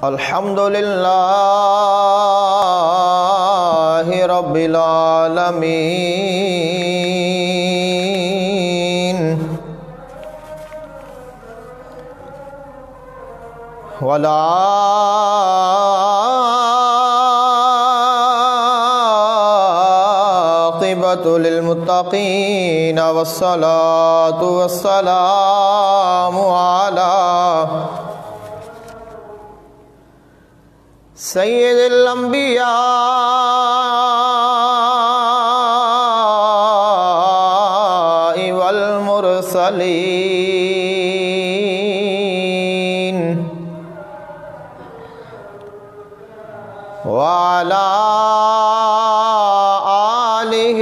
الحمد للہ رب العالمین والعاقبۃ للمتقین والصلاة والسلام علی سید الانبیاء والمرسلین وعلى آلہ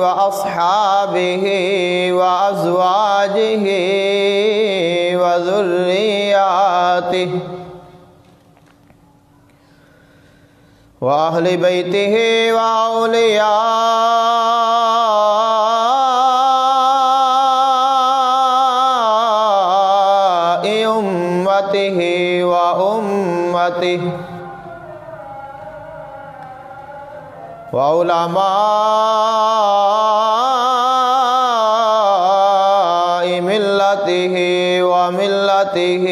واصحابہ وازواجہ وذریاتہ وأهل بيته وأولياء أمته وأمته وعلماء ملته وملته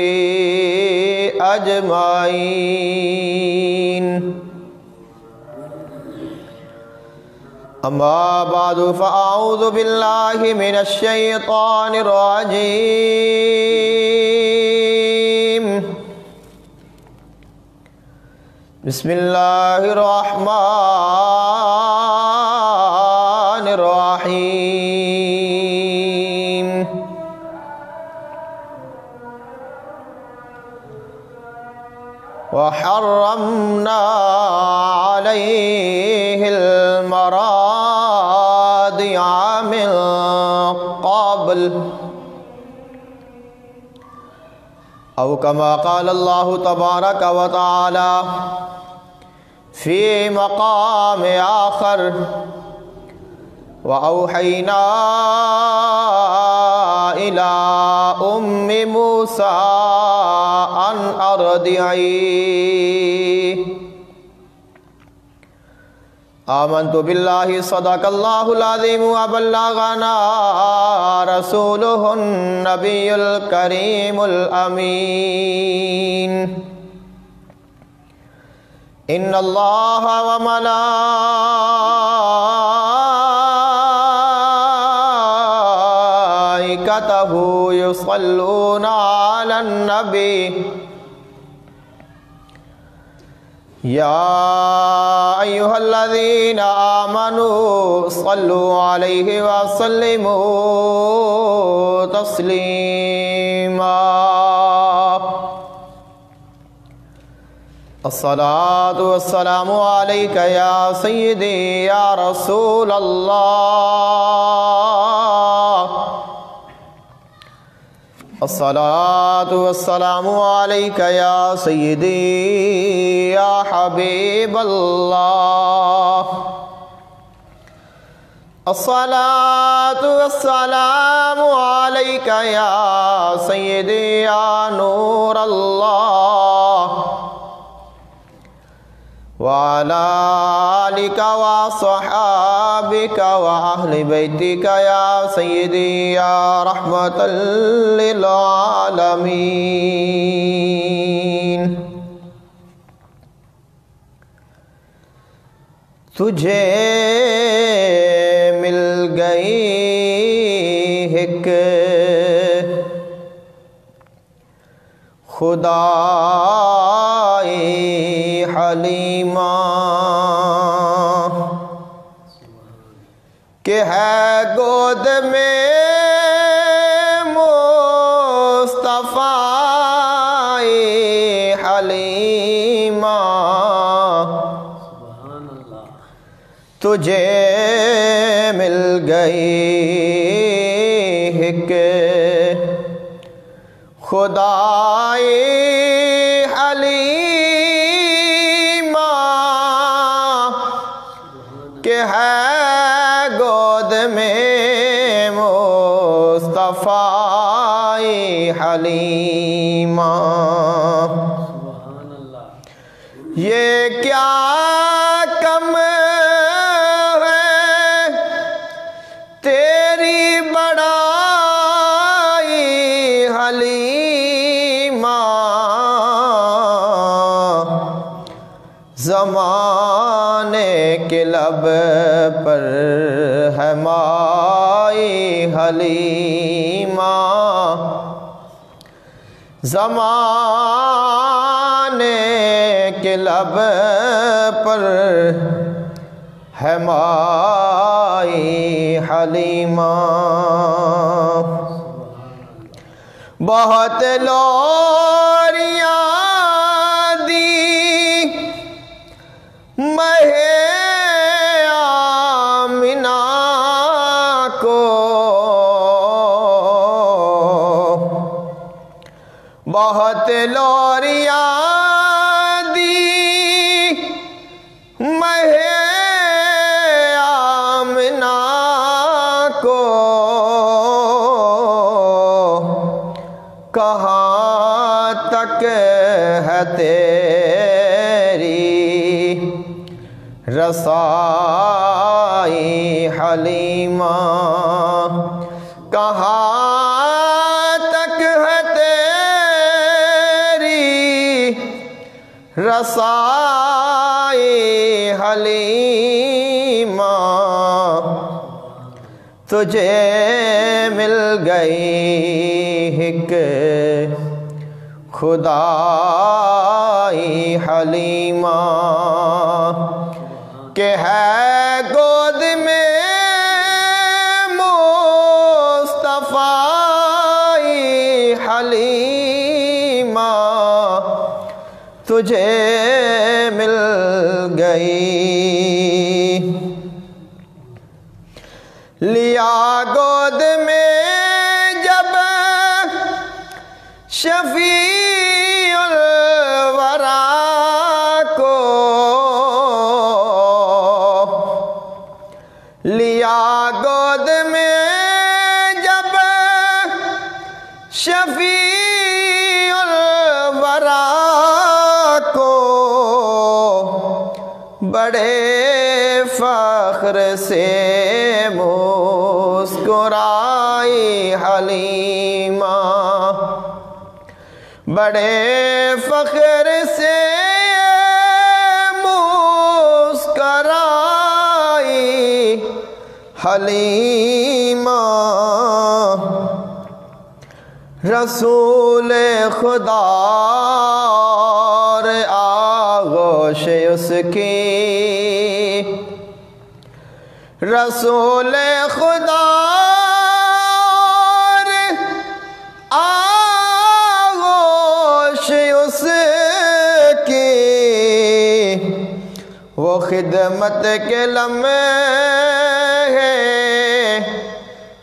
أجمعين. اما بعد فاعوذ باللہ من الشیطان الرجیم بسم اللہ الرحمن الرحیم وحرمنا علیہ المراضع من قبل او كما قال اللہ تبارک وتعالی فی مقام آخر وأوحینا إلى أم موسى أن أرضعيه آمنت بالله صدق الله العظيم وبلغنا رسوله النبي الكريم الأمين إن الله وملائكته يصلون على النبي يا أيها الذين آمنوا صلوا عليه وسلموا تسليما الصلاة والسلام عليك يا سيدي يا رسول الله الصلاة والسلام عليك يا سيدي يا حبيب الله الصلاة والسلام عليك يا سيدي يا نور الله وعلى آلك وصحابك وأهل بيتك يا سيدي يا رحمة للعالمين. تجھے مل گئی ایک خدائی حلیمہ کہ ہے گود میں مصطفیٰ حلیمہ تجھے مل گئی ایک خدائی حلیمہ کہ ہے گود میں مصطفیٰ حلیمہ یہ کیا کم ہے تیری بڑائی حلیمہ، زمانے کے لب پر ہے مائی حلیمہ، زمانے کے لب پر ہے مائی حلیمہ۔ بہت لوریاں دی مہ آمنہ کو، بہت لوریاں دی مہ آمنہ کو، کہاں تک ہے تیری رسائی حلیمہ، کہاں تک ہے تیری رسائی حلیمہ، تجھے مل گئی ایک خدائی حلیمہ، کہ ہے گود میں مصطفی حلیمہ، تجھے مل گئی۔ لیا گود میں جب شفیع الورا کو، لیا گود میں جب شفیع الورا کو، بڑے فخر سے مسکرائی حلیمہ، بڑے فخر سے مسکرائی حلیمہ، رسول خدا اور آغوش اس کی، رسول خدا اور آغوش اس کی، وہ خدمت کے لمحے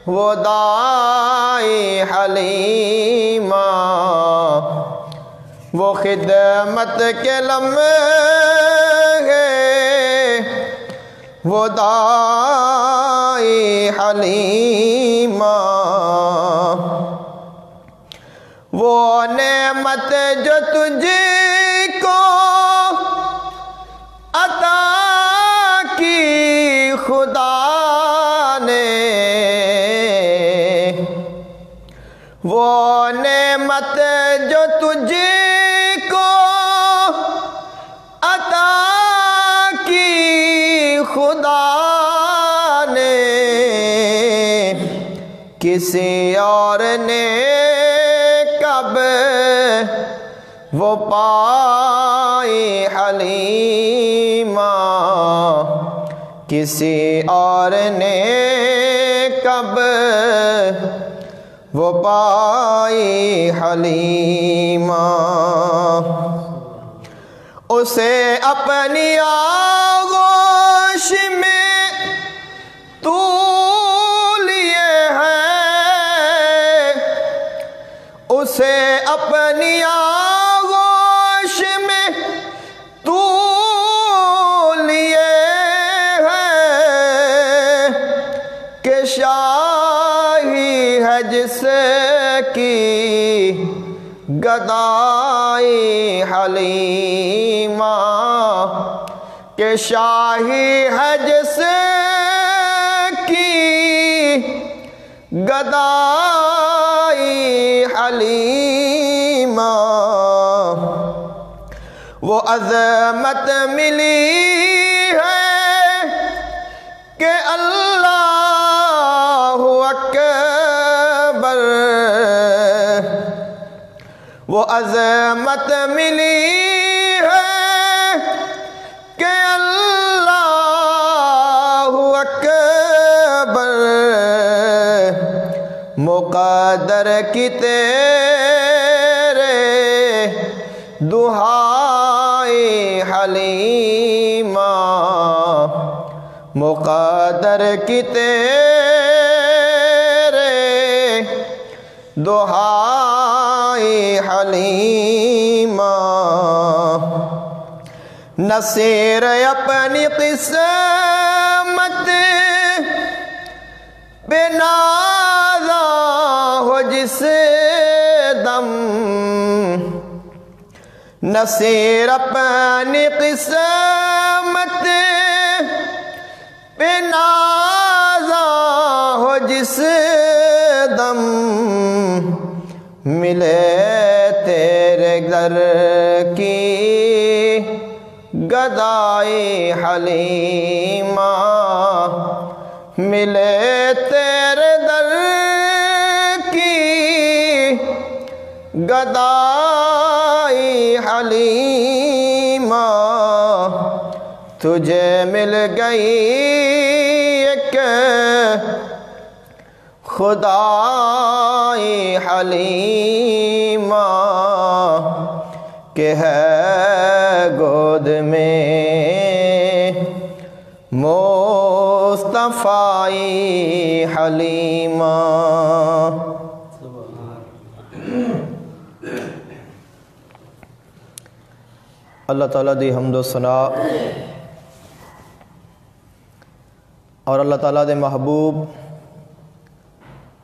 وہ دائی حلیمہ، وہ خدمت کے لمحے وہ دائی حلیمہ، وہ نعمت جو تجھ کو عطا کی خدا نے، وہ نعمت جو تجھ کو عطا کی خدا نے، کسی اور نے کب وہ پائی حلیمہ، کسی اور نے کب وہ پائی حلیمہ، اسے اپنی آغوش میں تو لیے ہے، اسے اپنی آغوش میں تو لیے ہے، کہ شاہی ہے جس کی گدائی حلیمہ کہ شاہی ہے جس کی گدائی حلیمہ وہ عظمت ملی ہے کہ اللہ اکبر، وہ عظمت ملی ہے کہ اللہ اکبر، مقدر کی تیرے دہائی حلیمہ، مقدر کی تیرے دہائی حلیمہ، نصیر اپنی قسمت پہ نازا ہو جس دم، نصیر اپنی قسمت پہ نازا ہو جس دم، ملے تیرے در کی گدائی حلیمہ، ملے تیرے در کی گدائی حلیمہ، تجھے مل گئی ایک خدائی حلیمہ کہ ہے گود میں مصطفی حلیمہ۔ اللہ تعالیٰ دی حمد و ثنا اور اللہ تعالیٰ دے محبوب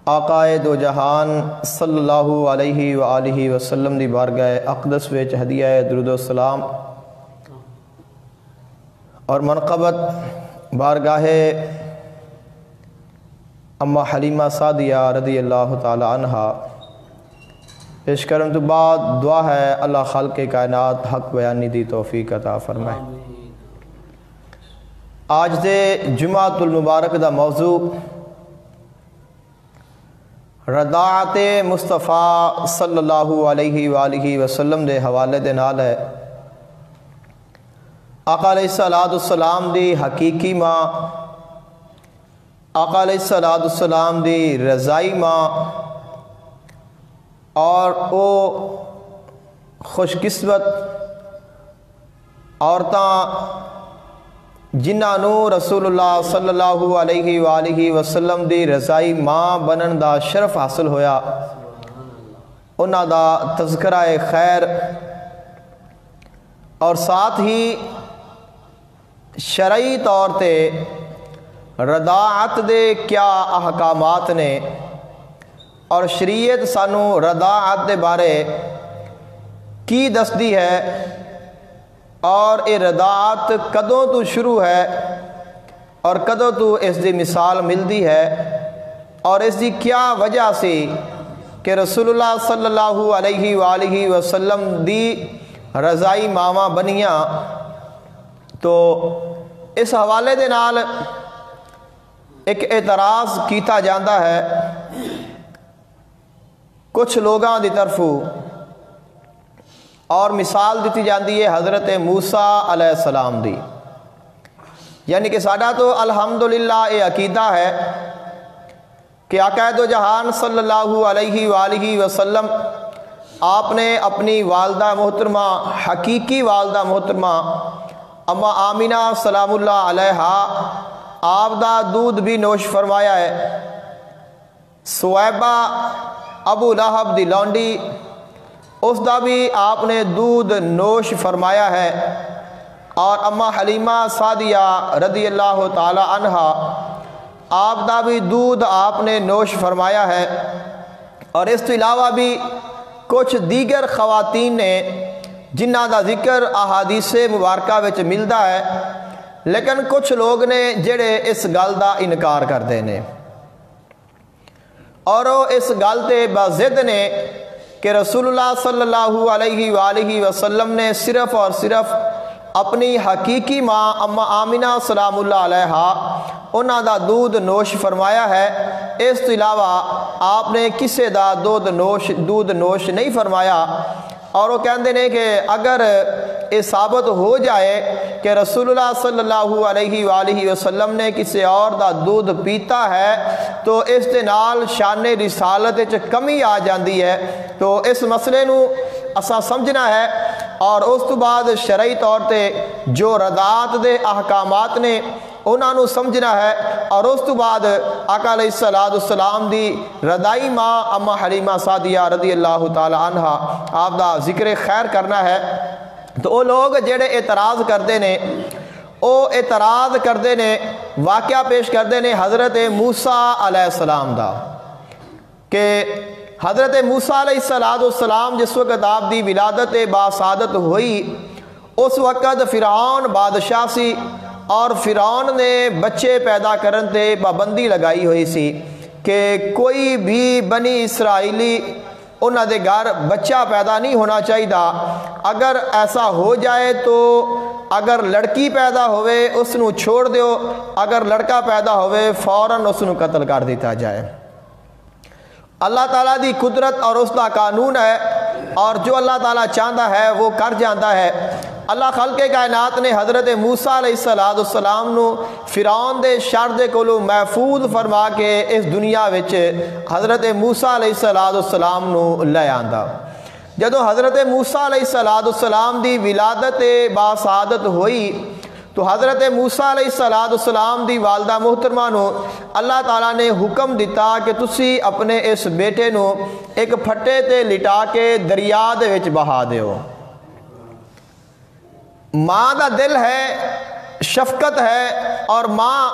آقائے دو جہان صلی اللہ علیہ وآلہ وسلم دی بارگاہ اقدس وچ ہدیہ درود و سلام اور منقبت بارگاہ اما حلیمہ سعدیہ رضی اللہ تعالی عنہ پیش کرن تو بعد دعا ہے اللہ خالق کائنات حق بیانی دی توفیق عطا فرمائے۔ آج دے جمعۃ المبارک دا موضوع رضاعت مصطفیٰ صلی اللہ علیہ وآلہ وسلم دے حوالے دے نال ہے۔ آقا علیہ السلام دی حقیقی ماں، آقا علیہ السلام دی رضائی ماں اور او خوش قسمت عورتاں جنہاں نو رسول اللہ صلی اللہ علیہ وآلہ وسلم دی رضائی ماں بنن دا شرف حاصل ہویا، انہاں دا تذکرہ خیر اور ساتھ ہی شرعی طور تے رضاعت دے کیا احکامات نے اور شریعت سانو رضاعت دے بارے کی دستی ہے اور یہ رضاعت کدوں تو شروع ہے اور کدوں تو اس دی مثال ملتی ہے اور اس دی کیا وجہ سی کہ رسول اللہ صلی اللہ علیہ وآلہ وسلم دی رضائی ماواں بنیاں۔ تو اس حوالے دے نال ایک اعتراض کیتا جاندہ ہے کچھ لوگاں دی طرفوں اور مثال دیتی جاندی ہے حضرت موسیٰ علیہ السلام دی، یعنی کہ ساڈا تو الحمدللہ یہ عقیدہ ہے کہ آقا دو جہان صلی اللہ علیہ وآلہ وسلم آپ نے اپنی والدہ محترمہ، حقیقی والدہ محترمہ اما آمینہ سلام اللہ علیہا آپ دا دودھ بھی نوش فرمایا ہے، سویبہ ابو لہب دی لونڈی اس دا بھی آپ نے دودھ نوش فرمایا ہے، اور اما حلیمہ سعدیہ رضی اللہ تعالی عنہ آپ دا بھی دودھ آپ نے نوش فرمایا ہے، اور اس تو علاوہ بھی کچھ دیگر خواتین نے جنہاں دا ذکر احادیث مبارکہ وچ ملدا ہے، لیکن کچھ لوگ نے جڑے اس گل دا انکار کردے نے اور وہ اس گل تے بضد نے کہ رسول اللہ صلی اللہ علیہ وآلہ وسلم نے صرف اور صرف اپنی حقیقی ماں اما آمنہ سلام اللہ علیہا انہاں دا دودھ نوش فرمایا ہے، اس کے علاوہ آپ نے کسے دا دودھ نوش نہیں فرمایا۔ اور وہ کہندے نے کہ اگر یہ ثابت ہو جائے کہ رسول اللہ صلی اللہ علیہ وآلہ وسلم نے کسی اور دا دودھ پیتا ہے تو اس دے نال شان رسالت وچ کمی آ جاندی ہے، تو اس مسئلے نو اساں سمجھنا ہے اور اس تو بعد شرعی طور تے جو رضاعت دے احکامات نے انہاں نو سمجھنا ہے، اور اس تو بعد آقا علیہ السلام دی رضائی ماں اما حلیمہ سعدیہ رضی اللہ تعالی عنہ آپ دا ذکر خیر کرنا ہے۔ تو وہ لوگ جڑے اعتراض کردے نے واقعہ پیش کردے نے حضرت موسیٰ علیہ السلام دا کہ حضرت موسیٰ علیہ السلام جس وقت آپ دی ولادت باسعادت ہوئی اس وقت فرعون بادشاہ سی، اور فرعون نے بچے پیدا کرن تے پابندی لگائی ہوئی سی کہ کوئی بھی بنی اسرائیلی انہاں دے گھر بچہ پیدا نہیں ہونا چاہیے، اگر ایسا ہو جائے تو اگر لڑکی پیدا ہوئے اس نو چھوڑ دیو، اگر لڑکا پیدا ہوئے فوراً اس نو قتل کر دیتا جائے۔ اللہ تعالیٰ دی قدرت اور اس دا قانون ہے، اور جو اللہ تعالیٰ چاہتا ہے وہ کر جاتا ہے۔ اللہ خلق کائنات نے حضرت موسیٰ علیہ السلام نو فرعون دے شر دے کولوں محفوظ فرما کے اس دنیا وچ حضرت موسیٰ علیہ السلام نو لے آندا۔ جدو حضرت موسیٰ علیہ السلام دی ولادت باسعادت ہوئی تو حضرت موسیٰ علیہ السلام دی والدہ محترمہ نو اللہ تعالیٰ نے حکم دیتا کہ تسی اپنے اس بیٹے نو ایک پھٹے تے لٹا کے دریا دے وچ بہا دیو۔ ماں دا دل ہے، شفقت ہے، اور ماں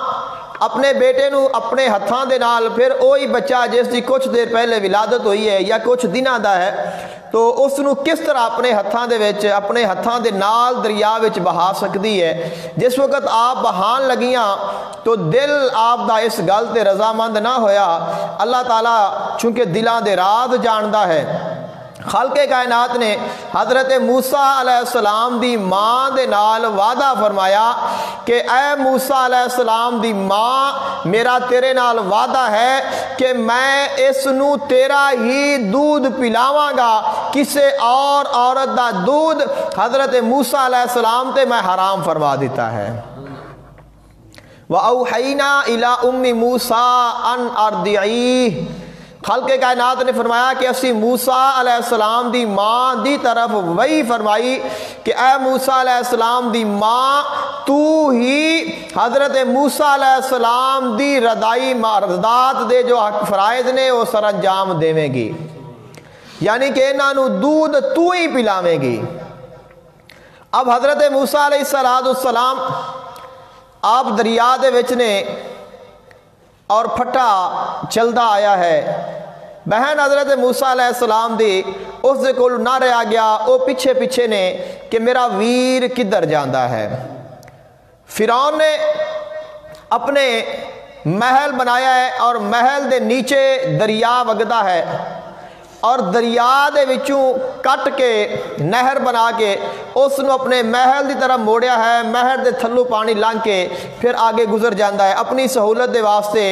اپنے بیٹے نو اپنے ہتھاں دے نال پھر وہی بچہ جس دی کچھ دیر پہلے ولادت ہوئی ہے یا کچھ دنوں دا ہے تو اس نو کس طرح اپنے ہتھاں دے نال دریا وچ بہا سکتی ہے۔ جس وقت آپ بہان لگیاں تو دل آپ دا اس گل تے رضامند نہ ہویا۔ اللہ تعالیٰ چونکہ دلاں دے راز جاندا ہے، خالق کائنات نے حضرت موسیٰ علیہ السلام دی ماں دے نال وعدہ فرمایا کہ اے موسیٰ علیہ السلام دی ماں، میرا تیرے نال وعدہ ہے کہ میں اس نو تیرا ہی دودھ پلاواں گا، کسے اور عورت دا دودھ حضرت موسیٰ علیہ السلام تے میں حرام فرما دیتا ہے۔ وَأَوْحَيْنَا إِلَىٰ أُمِّ مُوسَىٰ أَنْ أَرْضِعِيهِ، خالق کائنات نے فرمایا کہ اسی موسیٰ علیہ السلام دی ماں دی طرف وہی فرمائی کہ اے موسیٰ علیہ السلام دی ماں، تو ہی حضرت موسیٰ علیہ السلام دی رضاعت دے جو فرائض نے وہ سر انجام دے گی، یعنی کہ انہاں نو دودھ تو ہی پلاویں گی۔ اب حضرت موسیٰ علیہ السلام آپ دریا دے وچ نے اور پھٹا چلدا آیا ہے، بہن حضرت موسیٰ علیہ السلام دی اس دے کول نہ رہا گیا، وہ پیچھے پیچھے نے کہ میرا ویر کدھر جاندا ہے۔ فرعون نے اپنے محل بنایا ہے اور محل دے نیچے دریا وگدا ہے، اور دریا دے وچوں کٹ کے نہر بنا کے اس نو اپنے محل دی طرف موڑیا ہے، محل دے تھلو پانی لنگ کے پھر آگے گزر جاندہ ہے۔ اپنی سہولت دے واسطے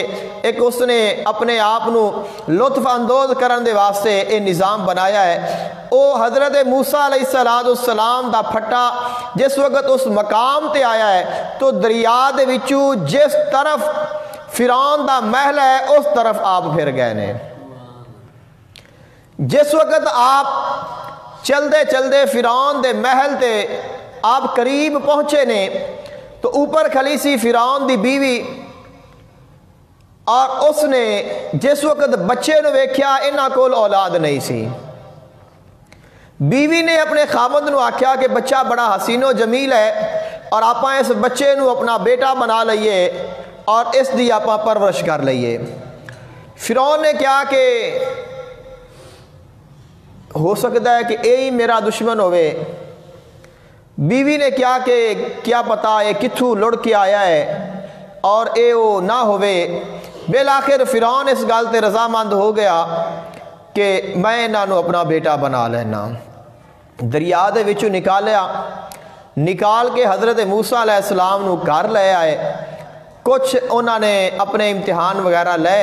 ایک اس نے اپنے آپ نو لطف اندوز کرن دے واسطے اے نظام بنایا ہے۔ او حضرت موسیٰ علیہ السلام دا پھٹا جس وقت اس مقام تے آیا ہے تو دریا دے وچوں جس طرف فرعون دا محل ہے اس طرف آپ پھر گئے نے۔ جس وقت آپ چلدے چلدے فرعون دے محل تے آپ قریب پہنچے نے تو اوپر کھلی سی فرعون دی بیوی، اور اس نے جس وقت بچے نو ویکھیا انہاں کول اولاد نہیں سی۔ بیوی نے اپنے خاوند نو آکھیا کہ بچہ بڑا حسین و جمیل ہے اور آپاں اس بچے نو اپنا بیٹا بنا لئیے اور اس دی آپاں پرورش کر لئیے۔ فرعون نے کیا کہ ہو سکتا ہے کہ یہی میرا دشمن ہوئے. بیوی نے کیا کہ کیا پتا یہ کتھوں لڑ کے آیا ہے اور اے وہ نہ ہوئے. بالآخر فرعون اس گل تے رضامند ہو گیا کہ میں انہوں اپنا بیٹا بنا لینا. دریا دے وچوں نکال کے حضرت موسیٰ علیہ السلام نو گھر لے آئے. کچھ انہوں نے اپنے امتحان وغیرہ لے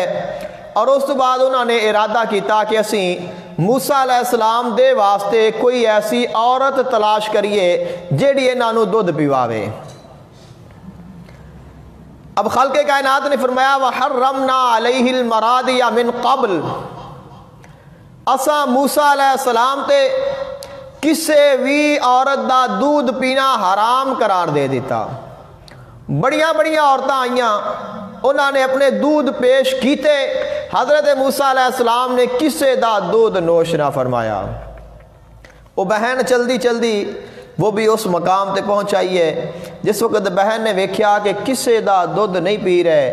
اور اس تو بعد انہوں نے ارادہ کیتا کہ اسی موسیٰ علیہ السلام دے واسطے کوئی ایسی عورت تلاش کریے جیڑی انہوں دودھ پیواوے. اب خالق کائنات نے فرمایا وَحَرَّمْنَا عَلَيْهِ الْمَرَاضِيَ مِن قَبْلِ. اساں موسیٰ علیہ السلام تے کسے بھی عورت دا دودھ پینا حرام قرار دے دیتا. بڑیاں عورتیں آئیاں, انہوں نے اپنے دودھ پیش کیتے, حضرت موسیٰ علیہ السلام نے کسے دا دودھ نوش نہ فرمایا. وہ بہن چلدی وہ بھی اس مقام تے پہنچائی ہے جس وقت بہن نے ویکھیا کہ کسے دا دودھ نہیں پی رہے.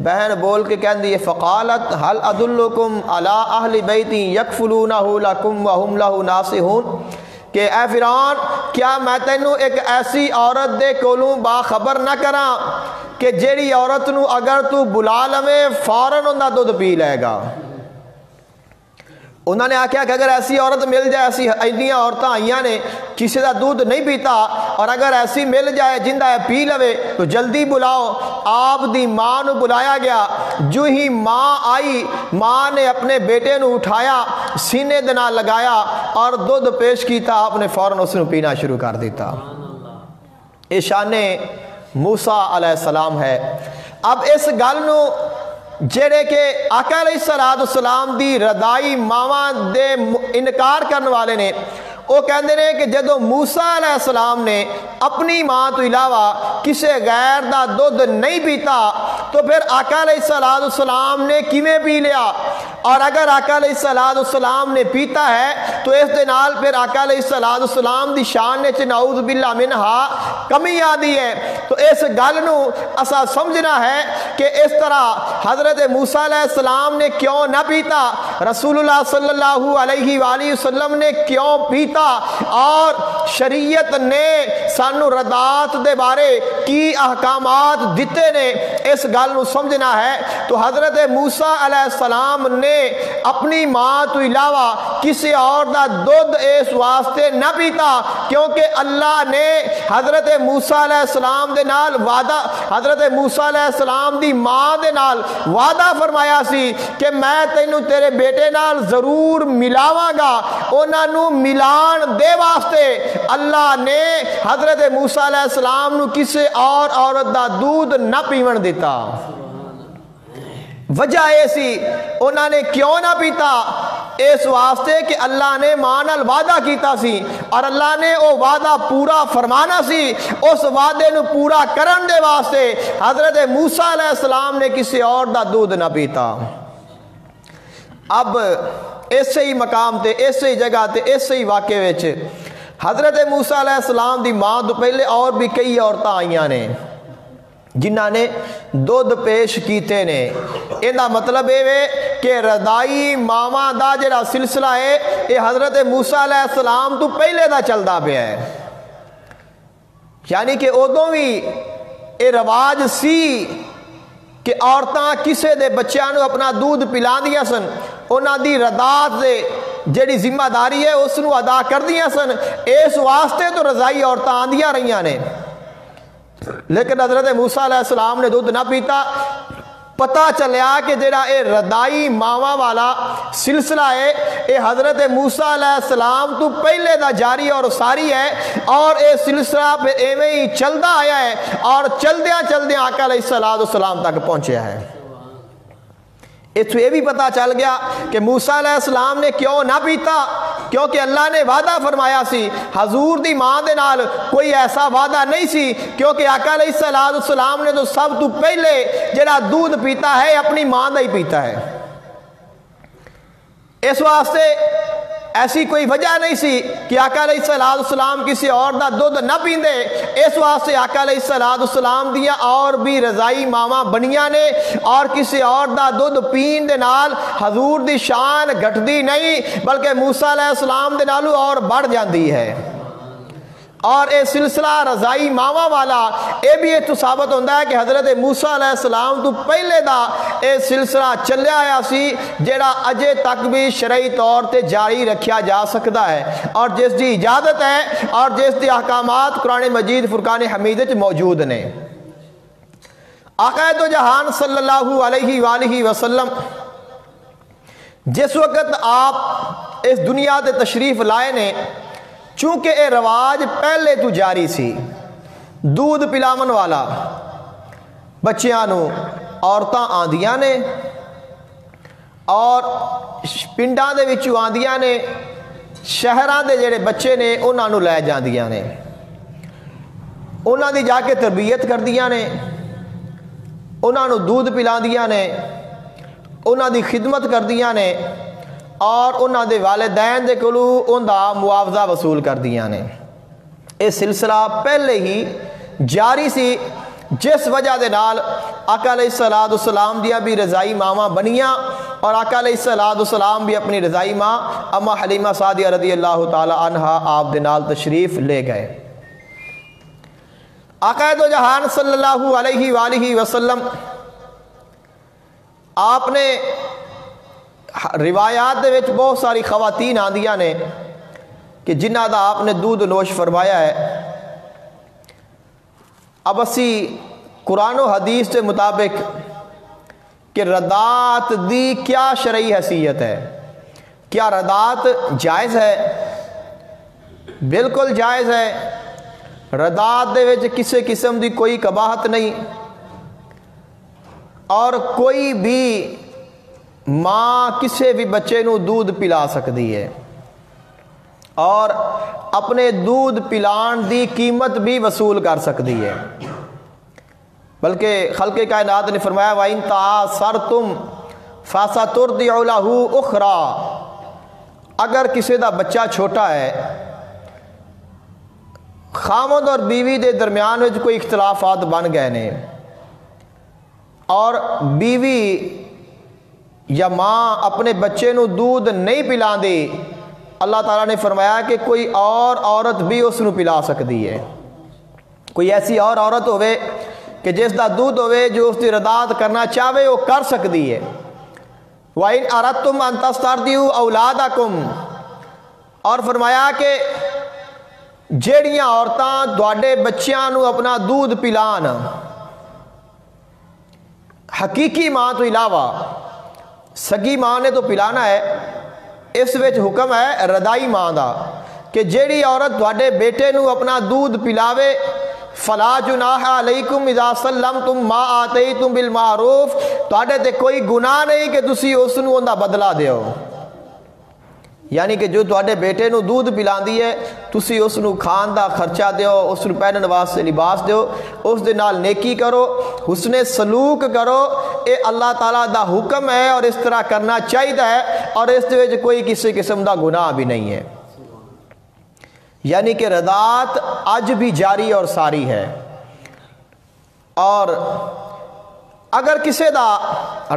بہن بول کے کہندی ہے فقالت هل ادلکم علی اہل بیت یکفلونہ لکم وہم لہ ناصحون, کہ اے فرعون کیا میں تینوں ایک ایسی عورت دے کولوں باخبر نہ کراں کہ جیڑی عورت نو اگر تو بلا لوے فوراً انہاں دودھ پی لے گا. انہوں نے آکھیا کہ اگر ایسی عورت مل جائے, ایسی اینیاں عورتیں آئیاں نے کسی دا دودھ نہیں پیتا, اور اگر ایسی مل جائے جندہ پی لوے تو جلدی بلاؤ. آپ دی ماں نو بلایا گیا. جو ہی ماں آئی, ماں نے اپنے بیٹے نو اٹھایا, سینے دے نال لگایا اور دودھ پیش کیتا. آپ نے فوراً اس نو پینا شروع کر دیتا. یہ شان موسیٰ علیہ السلام ہے. اب اس گل نو جڑے کہ آقا علیہ السلام دی ردائی ماواں دے انکار کرنے والے نے, وہ کہندے نے کہ جدو موسیٰ علیہ السلام نے اپنی ماں تو علاوہ کسے غیر دا دودھ نہیں پیتا تو پھر آقا علیہ السلام نے کیویں پی لیا. اور اگر آقا علیہ السلام نے پیتا ہے تو اس دے نال پھر آقا علیہ السلام دی شان نے نعوذ باللہ منہا کمی آدی ہے. تو اس گل نو اسا سمجھنا ہے کہ اس طرح حضرت موسیٰ علیہ السلام نے کیوں نہ پیتا, رسول اللہ صلی اللہ علیہ وآلہ وسلم نے کیوں پیتا, اور شریعت نے سانو ردات دے بارے کی احکامات دیتے نے, اس گل نو سمجھنا ہے. تو حضرت موسیٰ علیہ السلام نے اپنی ماں تو علاوہ کسی اور دا دودھ اس واسطے نہ پیتا کیونکہ اللہ نے حضرت موسیٰ علیہ السلام دے نال وعدہ, حضرت موسیٰ علیہ السلام دی ماں دے نال وعدہ فرمایا سی کہ میں تینوں تیرے بیٹے نال ضرور ملاواں گا. انہاں نو ملان دے واسطے اللہ نے حضرت موسیٰ علیہ السلام نو کسی اور عورت دا دودھ نہ پیون دیتا. وجہ ایسی انہوں نے کیوں نہ پیتا, اس واسطے کہ اللہ نے ماں نال وعدہ کیتا سی اور اللہ نے وہ وعدہ پورا فرمانا سی. اس وعدے نو پورا کرن دے واسطے حضرت موسیٰ علیہ السلام نے کسی اور دا دودھ نہ پیتا. اب اسی ہی مقام تے, اسی ہی جگہ تے, اسی ہی واقعے وچ حضرت موسیٰ علیہ السلام دی ماں تو پہلے اور بھی کئی عورتیں آئیاں نے جنہاں نے دودھ پیش کیتے نے. انہا مطلب ہے کہ ردائی ماما دا جڑا سلسلہ ہے یہ حضرت موسیٰ علیہ السلام تو پہلے دا چلدا پیا ہے. یعنی کہ ادوں بھی یہ رواج سی کہ عورتاں کسے دے بچیاں نو اپنا دودھ پلاندیاں سن, انہاں دی ردات دے جڑی ذمہ داری ہے اس نو ادا کردیاں سن. اس واسطے تو رضائی عورتاں آندیاں رہیاں نے. لیکن حضرت موسیٰ علیہ السلام نے دودھ نہ پیتا. پتہ چلیا کہ جڑا اے ردائی ماواں والا سلسلہ ہے اے حضرت موسیٰ علیہ السلام تو پہلے دا جاری اور ساری ہے, اور اے سلسلہ پہ ایویں ہی چلدا آیا ہے اور چلدیاں چلدیاں آقا علیہ السلام تک پہنچیا ہے. اس یہ بھی پتہ چل گیا کہ موسیٰ علیہ السلام نے کیوں نہ پیتا, کیونکہ اللہ نے وعدہ فرمایا سی. حضور دی ماں دے نال کوئی ایسا وعدہ نہیں سی, کیونکہ آقا علیہ السلام نے تو سب تو پہلے جڑا دودھ پیتا ہے اپنی ماں دا ہی پیتا ہے. اس واسطے ایسی کوئی وجہ نہیں سی کہ آقا علیہ السلام کسی اور دا دودھ نہ پیندے، اس واسطے آقا علیہ السلام دیا اور بھی رضائی ماما بنیاں نے، اور کسی اور دا دودھ پین دے نال حضور دی شان گھٹدی نہیں بلکہ موسیٰ علیہ السلام دے نالو اور بڑھ جاندی ہے۔ اور اے سلسلہ رضائی ماما والا اے بھی تو ثابت ہوندہ ہے کہ حضرت موسیٰ علیہ السلام تو پہلے دا اے سلسلہ چلے آیا سی جیڑا اجے تک بھی شرعی طور تے جاری رکھیا جا سکتا ہے، اور جس دی اجازت ہے اور جس دی احکامات قرآن مجید فرقان حمید وچ موجود نے۔ آقا دو جہان صلی اللہ علیہ وآلہ وسلم جس وقت آپ اس دنیا تے تشریف لائے نے، چونکہ اے رواج پہلے تو جاری سی، دودھ پلاون والا بچیاں نو عورتاں آندیاں نے اور پنڈاں دے وچوں آندیاں نے، شہراں دے جڑے بچے نے انہاں نو لے جاندیاں نے، انہاں دی جا کے تربیت کردیاں نے، انہاں نو دودھ پلاندیاں نے، انہاں دی خدمت کردیاں نے، اور انہاں دے والدین دے کولو ان دا معاوضہ وصول کر دیاں نے۔ اے سلسلہ پہلے ہی جاری سی، جس وجہ دے نال آقا علیہ السلام دیا بھی رضائی ماما بنیاں، اور آقا علیہ السلام بھی اپنی رضائی ماں اما حلیمہ سعدیہ رضی اللہ تعالی عنہا آپ دے نال تشریف لے گئے۔ آقا دو جہان صلی اللہ علیہ وآلہ وسلم آپ نے روایات دے وچ بہت ساری خواتین آندیاں نے کہ جنہ دا آپ نے دودھ نوش فرمایا ہے۔ اب اسی قرآن و حدیث کے مطابق کہ رضاعت دی کیا شرعی حیثیت ہے، کیا رضاعت جائز ہے؟ بالکل جائز ہے۔ رضاعت دے وچ کسی قسم دی کوئی قباحت نہیں، اور کوئی بھی ماں کسی بھی بچے نو دودھ پلا سکتی ہے، اور اپنے دودھ پلان دی قیمت بھی وصول کر سکتی ہے۔ بلکہ خلق کائنات نے فرمایا وَإِن تَعَاثَرْتُمْ فَسَتُرْضِعُ لَهُ أُخْرَى، اگر کسی دا بچہ چھوٹا ہے، خامد اور بیوی دے درمیان وچ کوئی اختلافات بن گئے نے، اور بیوی یا ماں اپنے بچے نو دودھ نہیں پلان دی، اللہ تعالیٰ نے فرمایا کہ کوئی اور عورت بھی اس نو پلا سکتی ہے۔ کوئی ایسی اور عورت ہوئے کہ جس دا دودھ ہوئے جو اس دی رضاعت کرنا چاہے وہ کر سکتی ہے۔ وَإِنْ أَرَدْتُمْ أَن تَسْتَرْضِعُوا أَوْلَادَكُمْ، اور فرمایا کہ جیڑیاں عورتاں تواڈے بچیاں نو اپنا دودھ پلان، حقیقی ماں تو علاوہ سگی ماں نے تو پلانا ہے، اس وچ حکم ہے رضائی ماں دا کہ جیڑی عورت تواڈے بیٹے نو اپنا دودھ پلاوے، فلا جناح علیکم اذا سلمتم ما آتیتم بالمعروف، تواڈے تے کوئی گناہ نہیں کہ تسی اس نو اوندا بدلہ دیو۔ یعنی کہ جو تواڈے بیٹے نو دودھ پلاندی ہے، تسی اس نو کھان دا خرچہ دیو، اس نو پہنن واسطے لباس دیو، اس دے نال نیکی کرو، حسن سلوک کرو، اے اللہ تعالیٰ دا حکم ہے اور اس طرح کرنا چاہیے ہے، اور اس دے وچ کوئی کسی قسم دا گناہ بھی نہیں ہے۔ یعنی کہ رضاعت اج بھی جاری اور ساری ہے، اور اگر کسی دا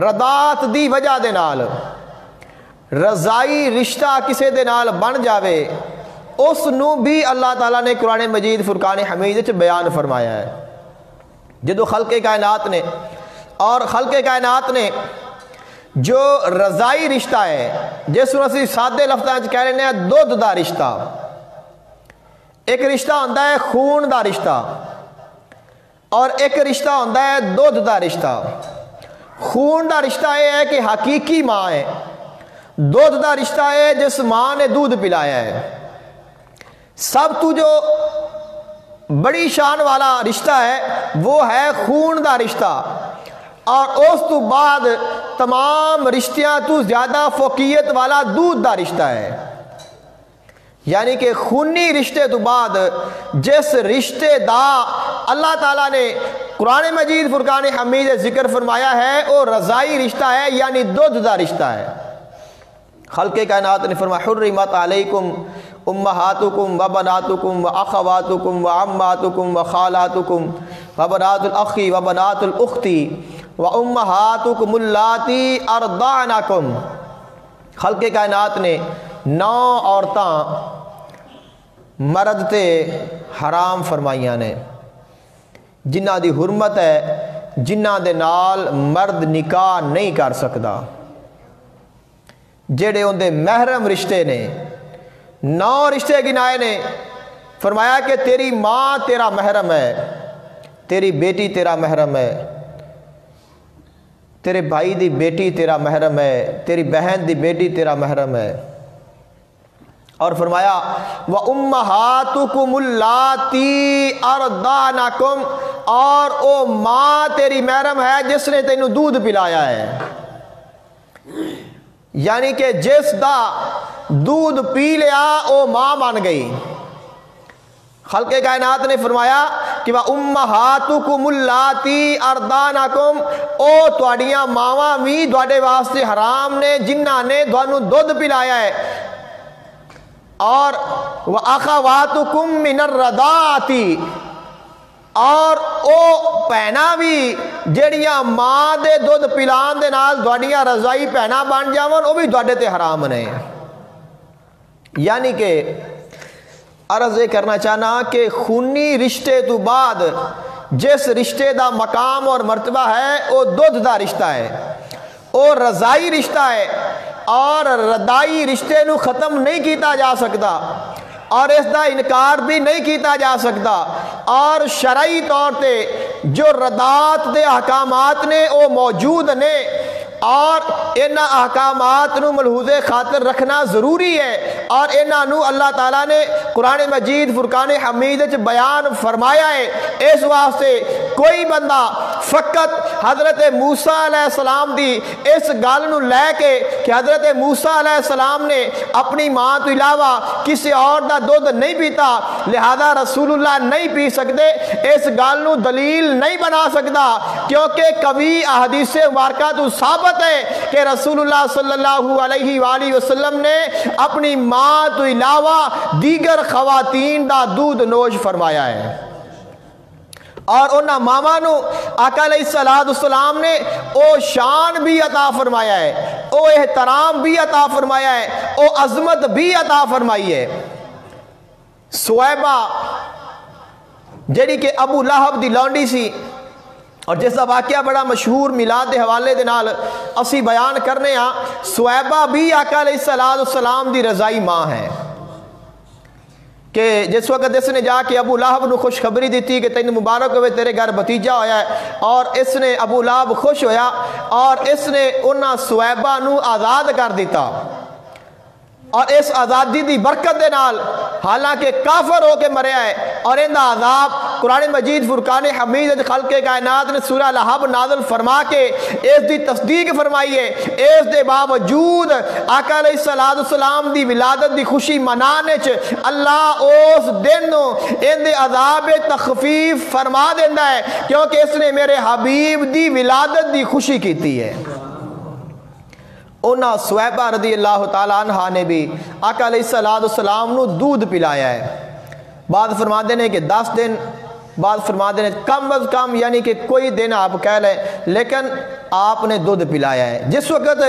رضاعت دی وجہ دے نال رضائی رشتہ کسی دے نال بن جاوے، اس نو بھی اللہ تعالیٰ نے قرآن مجید فرقان حمید وچ بیان فرمایا ہے۔ جدو خلق کائنات نے جو رضائی رشتہ ہے، جس نو اسی سادے لفظاں وچ کہہ رہے ہیں دودھ دا رشتہ، ایک رشتہ ہوتا ہے خون دا رشتہ، اور ایک رشتہ ہوتا ہے دودھ دا رشتہ۔ خون دا رشتہ یہ ہے کہ حقیقی ماں ہے، دودھ دا رشتہ ہے جس ماں نے دودھ پلایا ہے۔ سب تو جو بڑی شان والا رشتہ ہے وہ ہے خون دا رشتہ، اور اس تو بعد تمام رشتیاں تو زیادہ فوقیت والا دودھ دا رشتہ ہے۔ یعنی کہ خونی رشتے تو بعد جس رشتے دا اللہ تعالیٰ نے قرآن مجید فرقان حمید ذکر فرمایا ہے وہ رضائی رشتہ ہے، یعنی دودھ دا رشتہ ہے۔ خلق کائنات نے فرمایا حرمت علیکم امہاتکم و بناتکم و اخواتکم و عماتکم و خالاتکم و بنات الاخی و بنات الاختی و امہاتکم اللاتی ارضعنکم۔ خلق کائنات نے 9 عورتاں مرد تے حرام فرمائیاں نے، جنہاں دی حرمت ہے، جنہاں دے نال مرد نکاح نہیں کر سکدا، جڑے ان دے محرم رشتے نے۔ 9 رشتے گنائے نے، فرمایا کہ تیری ماں تیرا محرم ہے، تیری بیٹی تیرا محرم ہے، تیرے بھائی دی بیٹی تیرا محرم ہے، تیری بہن دی بیٹی تیرا محرم ہے۔ اور فرمایا وَأُمَّهَاتُكُمُ اللَّاتِي أَرْضَعْنَكُمْ، اور او ماں تیری محرم ہے جس نے تینوں دودھ پلایا ہے، یعنی کہ جس دا دودھ پی لیا او ماں بن گئی۔ خلق کائنات نے فرمایا کہ وَأُمَّهَاتُكُمُ اللَّاتِي أَرْضَعْنَكُمْ، او تواڈیاں ماواں بھی تواڈے واسطے حرام نے جنہاں نے تانوں دودھ پلایا ہے۔ اور وَأَخَوَاتُكُم مِّنَ الرَّضَاعَةِ، اور او بہناں بھی جڑیاں ماں دے دودھ پلان دے نال تواڈیاں رضائی بہناں بن جاون، او بھی تواڈے تے حرام نے۔ یعنی کہ عرض یہ کرنا چاہنا کہ خونی رشتے تو بعد جس رشتے دا مقام اور مرتبہ ہے وہ دودھ دا رشتہ ہے، وہ رضائی رشتہ ہے، اور ردائی رشتے نو ختم نہیں کیتا جا سکتا، اور اس دا انکار بھی نہیں کیتا جا سکتا۔ اور شرعی طور تے جو ردات دے احکامات نے وہ موجود نے، اور انہاں احکامات نو ملحوظ خاطر رکھنا ضروری ہے، اور انہاں نو اللہ تعالیٰ نے قرآن مجید فرقان حمید وچ بیان فرمایا ہے۔ اس واسطے کوئی بندہ فقط حضرت موسیٰ علیہ السلام دی اس گل نو لے کے کہ حضرت موسیٰ علیہ السلام نے اپنی ماں تو علاوہ کسی اور دا دودھ نہیں پیتا لہذا رسول اللہ نہیں پی سکتے، اس گل نو دلیل نہیں بنا سکتا، کیونکہ کبھی احادیث مبارکہ تو ثابت ہے کہ رسول اللہ صلی اللہ علیہ وآلہ وسلم نے اپنی ماں تو علاوہ دیگر خواتین دا دودھ نوش فرمایا ہے، اور انہاں ماما نو آقا علیہ السلام نے او شان بھی عطا فرمایا ہے، او احترام بھی عطا فرمایا ہے، او عظمت بھی عطا فرمائی ہے۔ سویبہ جڑی کہ ابو لہب دی لونڈی سی، اور جس کا واقعہ بڑا مشہور میلاد دے حوالے دے نال اسی بیان کرنے ہاں، سویبہ بھی آقا علیہ السلام دی رضائی ماں ہے، کہ جس وقت اس نے جا کے ابو لہب نو خوشخبری دیتی کہ تین مبارک ہوئے تیرے گھر بھتیجا ہویا ہے، اور اس نے ابو لہب خوش ہویا اور اس نے انہاں سویبہ نو آزاد کر دیتا، اور اس آزادی دی برکت دے نال حالانکہ کافر ہو کے مریا ہے، اور ان دا عذاب قرآن مجید فرقان حمید خلق کائنات نے سورہ لہب نازل فرما کے اس دی تصدیق فرمائی ہے۔ اس دے باوجود آقا علیہ السلام دی ولادت دی خوشی منانے چ اللہ اس دن نو ان دے عذاب تخفیف فرما دیندہ ہے، کیونکہ اس نے میرے حبیب دی ولادت دی خوشی کیتی ہے۔ انہاں سویبہ رضی اللہ تعالیٰ عنہ نے بھی آقا علیہ السلام نو دودھ پلایا ہے، بعد فرماتے ہیں کہ 10 دن، بعد فرماتے ہیں کم از کم یعنی کہ کوئی دن آپ کہہ لیں، لیکن آپ نے دودھ پلایا ہے۔ جس وقت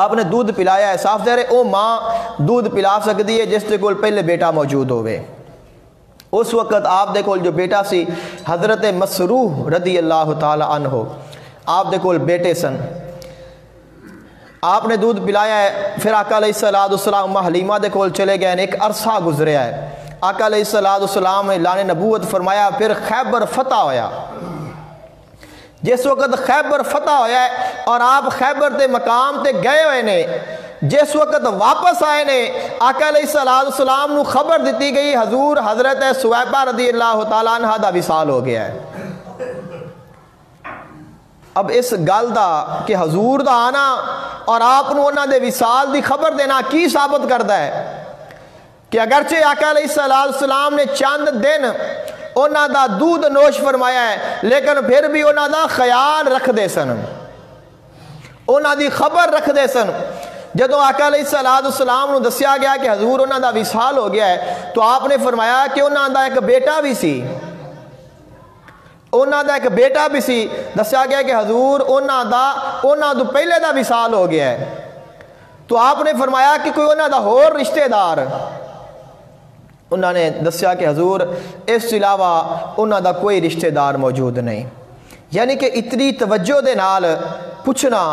آپ نے دودھ پلایا ہے صاف ظاہر ہے او ماں دودھ پلا سکتی ہے جس دے کول پہلے بیٹا موجود ہوئے۔ اس وقت آپ دے کول جو بیٹا سی حضرت مسروح رضی اللہ تعالیٰ عنہ، آپ دے کول بیٹے سن، آپ نے دودھ پلایا ہے، پھر آقا علیہ السلام حلیمہ دے کول چلے گئے، ایک عرصہ گزریا ہے، آقا علیہ السلام نے اعلان نبوت فرمایا، پھر خیبر فتح ہویا۔ جس وقت خیبر فتح ہویا ہے اور آپ خیبر تے مقام تے گئے ہوئے نے، جس وقت واپس آئے نے آقا علیہ السلام نو خبر دیتی گئی حضور حضرت سویبہ رضی اللہ تعالیٰ عنہ دا وصال ہو گیا ہے۔ اب اس گل دا کہ حضور دا آنا اور آپ نو انہاں دے وصال دی خبر دینا کی ثابت کرتا ہے کہ اگرچہ آقا علیہ السلام نے چند دن انہاں دا دودھ نوش فرمایا ہے، لیکن پھر بھی انہاں دا خیال رکھ دے سن، انہاں دی خبر رکھ دے سن۔ جدوں آقا علیہ السلام نو دسیا گیا کہ حضور انہاں دا وصال ہو گیا ہے تو آپ نے فرمایا کہ انہاں دا ایک بیٹا بھی سی، انہاں دا ایک بیٹا بھی سی۔ دسیا گیا کہ حضور انہاں تو پہلے دا وصال ہو گیا ہے، تو آپ نے فرمایا کہ کوئی انہاں دا اور رشتہ دار؟ انہوں نے دسیا کہ حضور اس علاوہ انہاں دا کوئی رشتہ دار موجود نہیں۔ یعنی کہ اتنی توجہ دے نال پوچھنا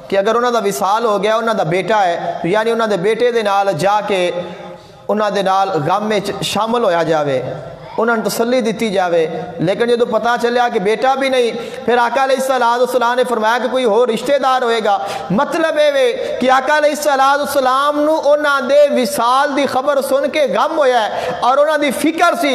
کہ اگر انہاں دا وصال ہو گیا انہاں دا بیٹا ہے تو یعنی انہاں دے بیٹے دے نال جا کے انہاں دے نال غم میں شامل ہویا جاوے، انہوں نے تسلی دیتی جاوے۔ لیکن جدو پتا چلیا کہ بیٹا بھی نہیں، پھر آقا علیہ السلام نے فرمایا کہ کوئی ہو رشتہ دار ہوئے گا۔ مطلب ہے کہ آقا علیہ السلام نو انہاں دے وصال دی خبر سن کے غم ہویا ہے اور انہاں دی فکر سی،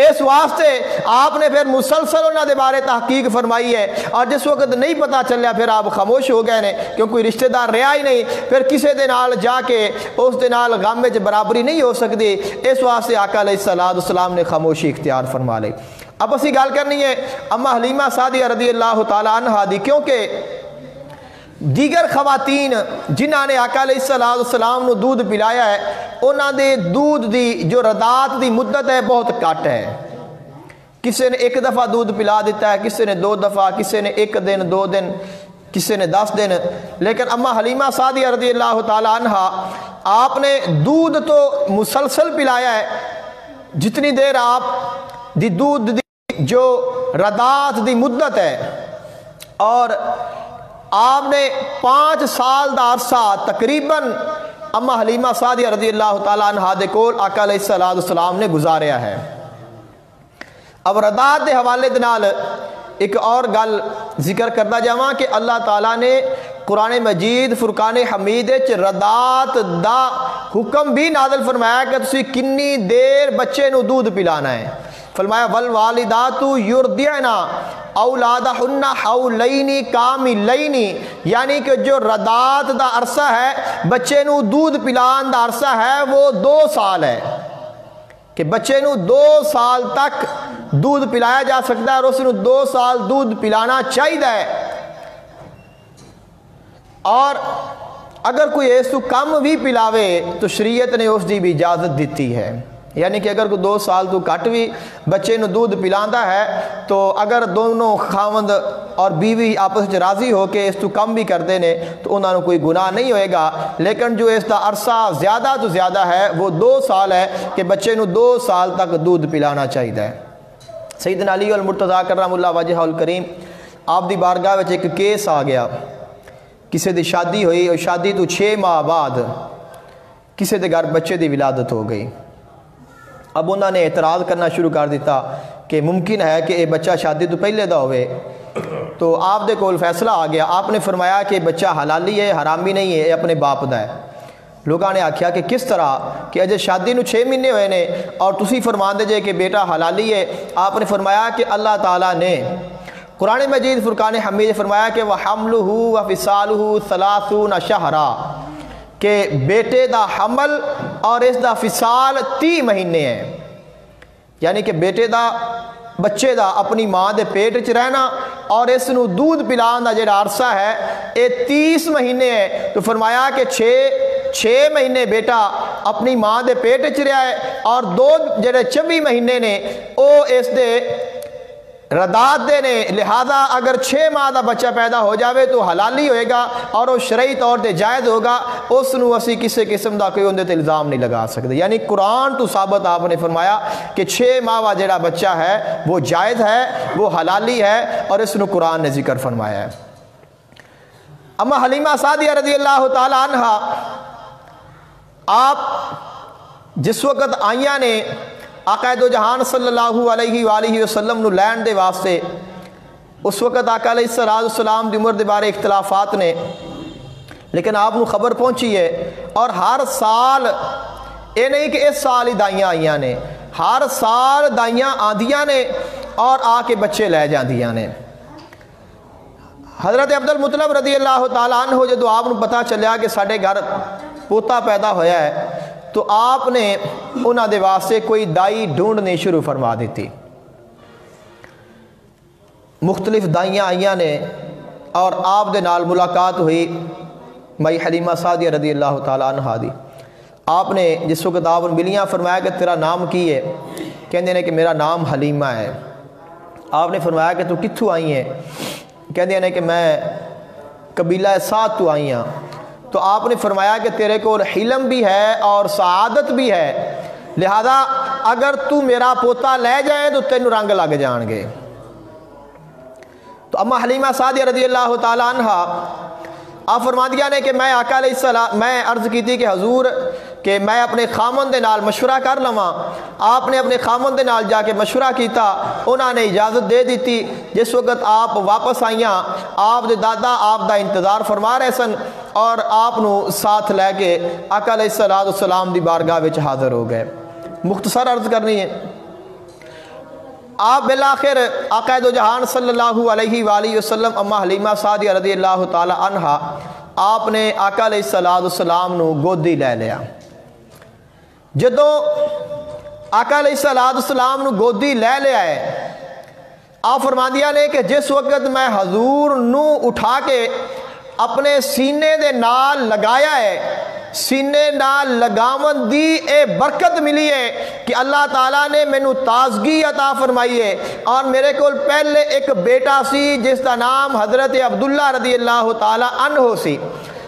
اس واسطے آپ نے پھر مسلسل انہاں دے بارے تحقیق فرمائی ہے، اور جس وقت نہیں پتا چلیا پھر آپ خاموش ہو گئے نے، کیونکہ کوئی رشتہ دار رہا ہی نہیں، پھر کسے دے نال جا کے اس دے نال غم میں برابری نہیں ہو سکتی، اس واسطے آقا علیہ السلام نے خاموشی اختیار فرما لے۔ اب اسی گال کرنی ہے اما حلیمہ سعدیہ رضی اللہ تعالیٰ عنہ دی، کیونکہ دیگر خواتین جنہاں نے آقا علیہ السلام نو دودھ پلایا ہے انہاں دے دودھ دی جو رضاعت دی مدت ہے بہت کٹ ہے۔ کسی نے ایک دفعہ دودھ پلا دیتا ہے، کسی نے 2 دفعہ، کسی نے 1 دن 2 دن، کسی نے 10 دن۔ لیکن اما حلیمہ سعدیہ رضی اللہ تعالیٰ عنہ آپ نے دودھ تو مسلسل پلایا ہے، جتنی دیر آپ دی دودھ دی جو رضاعت دی مدت ہے، اور آپ نے 5 سال دا عرصہ تقریباً اما حلیمہ سعدیہ رضی اللہ تعالیٰ عنہ دے کول آقا علیہ السلام نے گزاریا ہے۔ اب رضاعت دے حوالے دے نال ایک اور گل ذکر کرنا جاواں کہ اللہ تعالیٰ نے قرآن مجید فرقان حمید رضاعت دا حکم بھی نازل فرمایا کہ تسی کنی دیر بچے نو دودھ پلانا ہے۔ فرمایا والوالدات یرضعن اولادہن حولین کاملین، یعنی کہ جو رضاعت دا عرصہ ہے بچے نو دودھ پلان دا عرصہ ہے وہ 2 سال ہے، کہ بچے نو 2 سال تک دودھ پلایا جا سکتا ہے اور اس نو 2 سال دودھ پلانا چاہیے۔ اور اگر کوئی اس تو کم بھی پلاوے تو شریعت نے اس دی بھی اجازت دیتی ہے، یعنی کہ اگر کوئی 2 سال تو کٹ بھی بچے نو دودھ پلاندا ہے تو اگر دونوں خاوند اور بیوی آپس میں راضی ہو کے اس تو کم بھی کرتے ہیں تو انہوں نے کوئی گناہ نہیں ہوئے گا۔ لیکن جو اس کا عرصہ زیادہ تو زیادہ ہے وہ 2 سال ہے کہ بچے نو 2 سال تک دودھ پلانا چاہیے۔ سیدنا علی المرتضیٰ کرم اللہ وجہہ الکریم آپ دی بارگاہ وچ ایک کیس آ گیا، کسی دی شادی ہوئی اور شادی تو 6 ماہ بعد کسی دے گھر بچے دی ولادت ہو گئی۔ اب انہوں نے اعتراض کرنا شروع کر دیتا کہ ممکن ہے کہ یہ بچہ شادی تو پہلے دا ہوئے، تو آپ دے کول فیصلہ آ گیا۔ آپ نے فرمایا کہ بچہ حلالی ہے، حرامی نہیں ہے، یہ اپنے باپ دا ہے۔ لوگوں نے آکھیا کہ کس طرح کہ اجے شادی نو 6 مہینے ہوئے نے اور تسی فرمان دے جے کہ بیٹا حلالی ہے۔ آپ نے فرمایا کہ اللہ تعالیٰ نے قرآن مجید فرقان حمید فرمایا کہ وَحَمْلُهُ وَفِصَالُهُ 30 شَهْرًا، کہ بیٹے دا حمل اور اس دا فصال 30 مہینے ہیں، یعنی کہ بیٹے دا بچے دا اپنی ماں دے پیٹ چ رہنا اور اس نو دودھ پلان دا جڑا عرصہ ہے یہ 30 مہینے ہے۔ تو فرمایا کہ 6 مہینے بیٹا اپنی ماں دے پیٹ چ رہا ہے اور 2 جڑے 24 مہینے نے او اس دے رضاعت دے نے، لہذا اگر 6 ماہ دا بچہ پیدا ہو جاوے تو حلالی ہوئے گا اور وہ شرعی طور تے جائز ہوگا، اس نو اسی کسی قسم دا کوئی اندے تے الزام نہیں لگا سکتے۔ یعنی قرآن تو ثابت آپ نے فرمایا کہ 6 ماہ وا جڑا بچہ ہے وہ جائز ہے، وہ حلالی ہے، اور اس نو قرآن نے ذکر فرمایا ہے۔ اما حلیمہ سعدیہ رضی اللہ تعالی عنہ آپ جس وقت آئیاں نے آقا دو جہان صلی اللہ علیہ وآلہ وسلم نو لین دے واسطے، اس وقت آقا علیہ السلام دی عمر دے بارے اختلافات نے، لیکن آپ نو خبر پہنچی ہے، اور ہر سال یہ نہیں کہ اس سال ہی دائیاں آئیاں نے، ہر سال دائیاں آندیاں نے اور آ کے بچے لے جاندیاں نے۔ حضرت عبد المطلب رضی اللہ تعالیٰ عنہ جدو آپ نو پتہ چلیا کہ ساڑھے گھر پوتا پیدا ہویا ہے تو آپ نے انہاں دے واسطے کوئی دائی ڈھونڈنی شروع فرما دیتی۔ مختلف دائیاں آئیاں نے، اور آپ دے نال ملاقات ہوئی مائی حلیمہ سعدیہ رضی اللہ تعالیٰ عنہا دی. آپ نے جس وقت آپ ملیاں فرمایا کہ تیرا نام کی ہے؟ کہندے نے کہ میرا نام حلیمہ ہے. آپ نے فرمایا کہ تو کتھوں آئی ہیں؟ کہندے نے کہ میں قبیلہ سعد تو آئی ہاں. تو آپ نے فرمایا کہ تیرے کو حلم بھی ہے اور سعادت بھی ہے، لہذا اگر تو میرا پوتا لے جائے تو تینوں رنگ لگ جان گے. تو اما حلیمہ سعدیہ رضی اللہ تعالیٰ عنہ آپ فرما دیا نے کہ میں آقا علیہ السلام میں عرض کی تھی کہ حضور کہ میں اپنے خامن دے نال مشورہ کر لواں. آپ نے اپنے خامن دے نال جا کے مشورہ کیتا، انہوں نے اجازت دے دیتی. جس وقت آپ واپس آئیاں آپ دے دادا آپ دا انتظار فرما رہے سن اور آپ نو ساتھ لے کے آقا علیہ السلام دی بارگاہ وچ حاضر ہو گئے. مختصر عرض کرنی ہے، آپ بالآخر آقا دو جہان صلی اللہ علیہ وآلہ وسلم اما حلیمہ سعدیہ رضی اللہ تعالی عنہا آپ نے آقا علیہ السلام نو گودی لے لیا. جدوں آقا علیہ السلام نو گودی لے لیا ہے، آپ فرما دیا نے کہ جس وقت میں حضور نو اٹھا کے اپنے سینے دے نال لگایا ہے، سینے نال لگاون دی اے برکت ملی ہے کہ اللہ تعالیٰ نے مینوں تازگی عطا فرمائی ہے. اور میرے کول پہلے ایک بیٹا سی جس کا نام حضرت عبداللہ رضی اللہ تعالیٰ عنہ سی،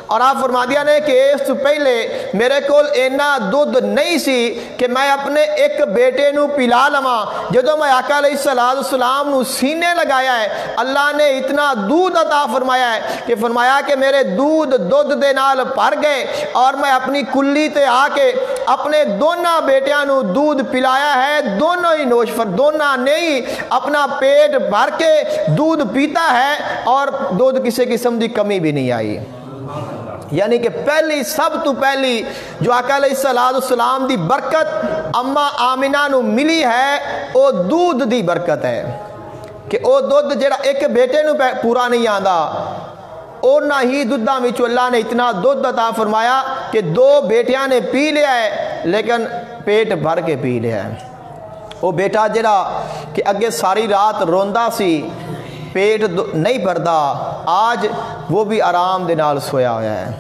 اور آپ فرما دیا نے کہ اس سے پہلے میرے کول اینا دودھ نہیں سی کہ میں اپنے ایک بیٹے نو پلا لواں. جدوں میں آقا علیہ السلام نو سینے لگایا ہے، اللہ نے اتنا دودھ عطا فرمایا ہے کہ فرمایا کہ میرے دودھ دے نال بھر گئے، اور میں اپنی کلی تے آ کے اپنے دونوں بیٹیاں نو دودھ پلایا ہے. دونوں ہی نوش فر دونوں نے ہی اپنا پیٹ بھر کے دودھ پیتا ہے اور دودھ کسی قسم دی کمی بھی نہیں آئی. یعنی کہ پہلی سب تو پہلی جو آقا علیہ السلام دی برکت اما آمنہ نو ملی ہے وہ دودھ دی برکت ہے کہ وہ دودھ جڑا ایک بیٹے نو پورا نہیں آندا، اونا ہی دودھاں وچوں اللہ نے اتنا دودھ عطا فرمایا کہ 2 بیٹیاں نے پی لیا ہے لیکن پیٹ بھر کے پی لیا ہے. وہ بیٹا جڑا کہ اگے ساری رات روندا سی، پیٹ نہیں بھردا، آج وہ بھی آرام دے نال سویا ہویا ہے.